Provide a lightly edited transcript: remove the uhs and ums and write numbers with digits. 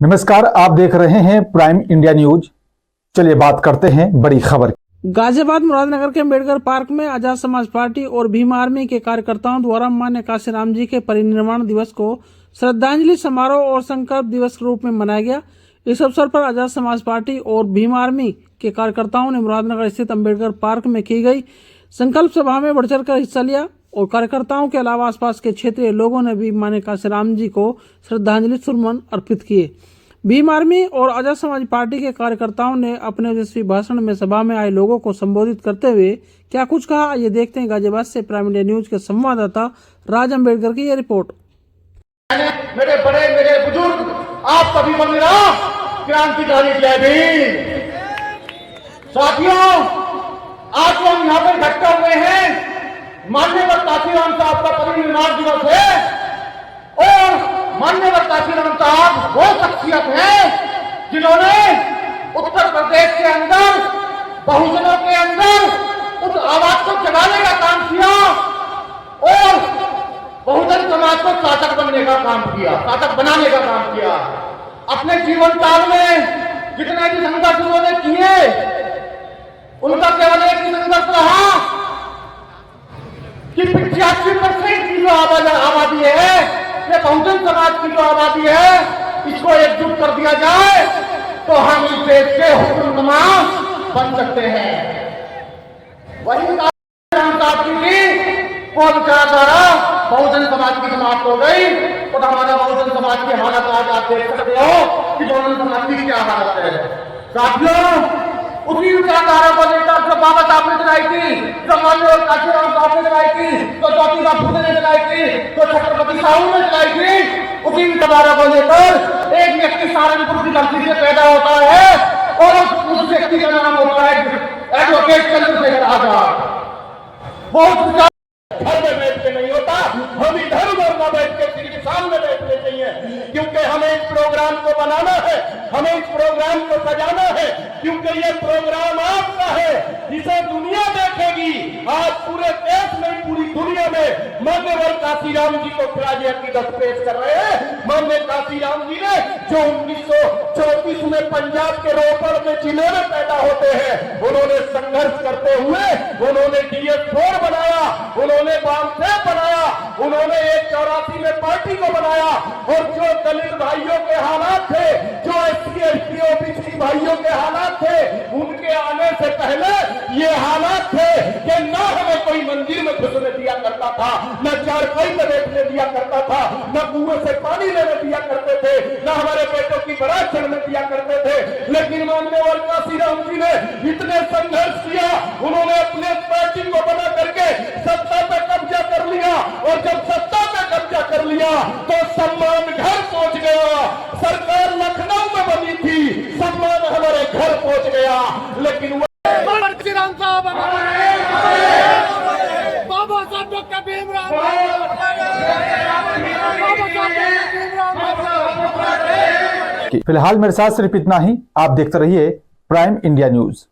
नमस्कार, आप देख रहे हैं प्राइम इंडिया न्यूज। चलिए बात करते हैं बड़ी खबर की। गाजियाबाद मुरादनगर के अम्बेडकर पार्क में आजाद समाज पार्टी और भीम आर्मी के कार्यकर्ताओं द्वारा मान्य काशीराम जी के परिनिर्वाण दिवस को श्रद्धांजलि समारोह और संकल्प दिवस के रूप में मनाया गया। इस अवसर पर आजाद समाज पार्टी और भीम आर्मी के कार्यकर्ताओं ने मुरादनगर स्थित अम्बेडकर पार्क में की गई संकल्प सभा में बढ़ चढ़कर हिस्सा लिया और कार्यकर्ताओं के अलावा आसपास के क्षेत्रीय लोगों ने भी मान्य काशीराम जी को श्रद्धांजलि सुमन अर्पित किए। भीम आर्मी और आजाद समाज पार्टी के कार्यकर्ताओं ने अपने ओजस्वी भाषण में सभा में आए लोगों को संबोधित करते हुए क्या कुछ कहा, ये देखते हैं। गाजियाबाद से प्राइम इंडिया न्यूज के संवाददाता राज अम्बेडकर की यह रिपोर्ट। मेरे बड़े मेरे बुजुर्ग, आप सभी को मेरा क्रांतिकारी जय भीम। साथियों, आज जो हम यहाँ पर इकट्ठा हुए हैं, माननीय काशीराम साहब का परिनिर्वाण दिवस है और माननीय काशीराम साहब वो शख्सियत है जिन्होंने उत्तर प्रदेश के अंदर बहुजनों के अंदर उस आवाज को जगाने का काम किया और बहुजन समाज को शासक बनने का काम किया, शासक बनाने का काम किया। अपने जीवन काल में जितने भी संघर्ष उन्होंने किए, उनका केवल एक ही संघर्ष रहा कि 85% की जो आबादी है, ये बहुजन समाज की जो आबादी है, इसको एकजुट कर दिया जाए तो हम इस देश के हुक्मनुमा बन सकते हैं। वही काशीराम साहब की थी वो विचारधारा बहुजन समाज की समाप्त हो गई और हमारा बहुजन समाज की हालत आज आप देख सकते हो कि बहुजन समाज की क्या हालत है। साथियों, उसी विचारधारा को लेकर जो बाबा साहब ने चलाई थी, जो माननीय काशीराम साहब ने चलाई थी, जो ज्योतिबा फुले ने चलाई थी, जो छत्रपति साहू ने चलाई थी, उसी विचारधारा को लेकर एक व्यक्ति सहारनपुर की धरती से पैदा होता है और उस व्यक्ति का नाम होता है एडवोकेट चंद्रशेखर आजाद। बहुत घर में बैठ के नहीं होता, हम इधर उधर न बैठ के सिर्फ सामने बैठने चाहिए, क्योंकि हमें इस प्रोग्राम को बनाना है, हमें इस प्रोग्राम को सजाना है, क्योंकि ये प्रोग्राम आपका है, इसे दुनिया देखेगी। आज पूरे देश में, पूरी दुनिया में माननीय काशीराम जी को खिराज अकीदत पेश कर रहे हैं। माननीय काशीराम जी ने जो 1934 में पंजाब के रोपड़ में जिले में पैदा होते हैं, उन्होंने संघर्ष करते हुए उन्होंने DS4 बनाया, उन्होंने बामसेब बनाया, उन्होंने 84 में पार्टी को बनाया और जो दलित भाइयों के हालात थे, जो SC/ST OBC भाइयों के हालात थे, उनके आने से पहले ये हालात थे कि न हमें कोई मंदिर में घुसने दिया करता था, न चारपाई में बैठने दिया करता था, न कुएं से पानी लेने दिया करते थे, न हमारे बेटों की बारात चढ़ने दिया करते थे। लेकिन माननीय काशीराम जी ने इतने संघर्ष किया, उन्होंने अपने पार्टी को बना करके सत्ता पे कब्जा कर लिया और जब सत्ता पे कब्जा कर लिया तो सम्मान घर पहुंच गया। सरकार लखनऊ में बनी थी, सम्मान हमारे घर पहुंच गया, लेकिन काशीराम साहब, बाबा साहब डॉक्टर भीमराव, फिलहाल मेरे साथ सिर्फ इतना ही। आप देखते रहिए प्राइम इंडिया न्यूज।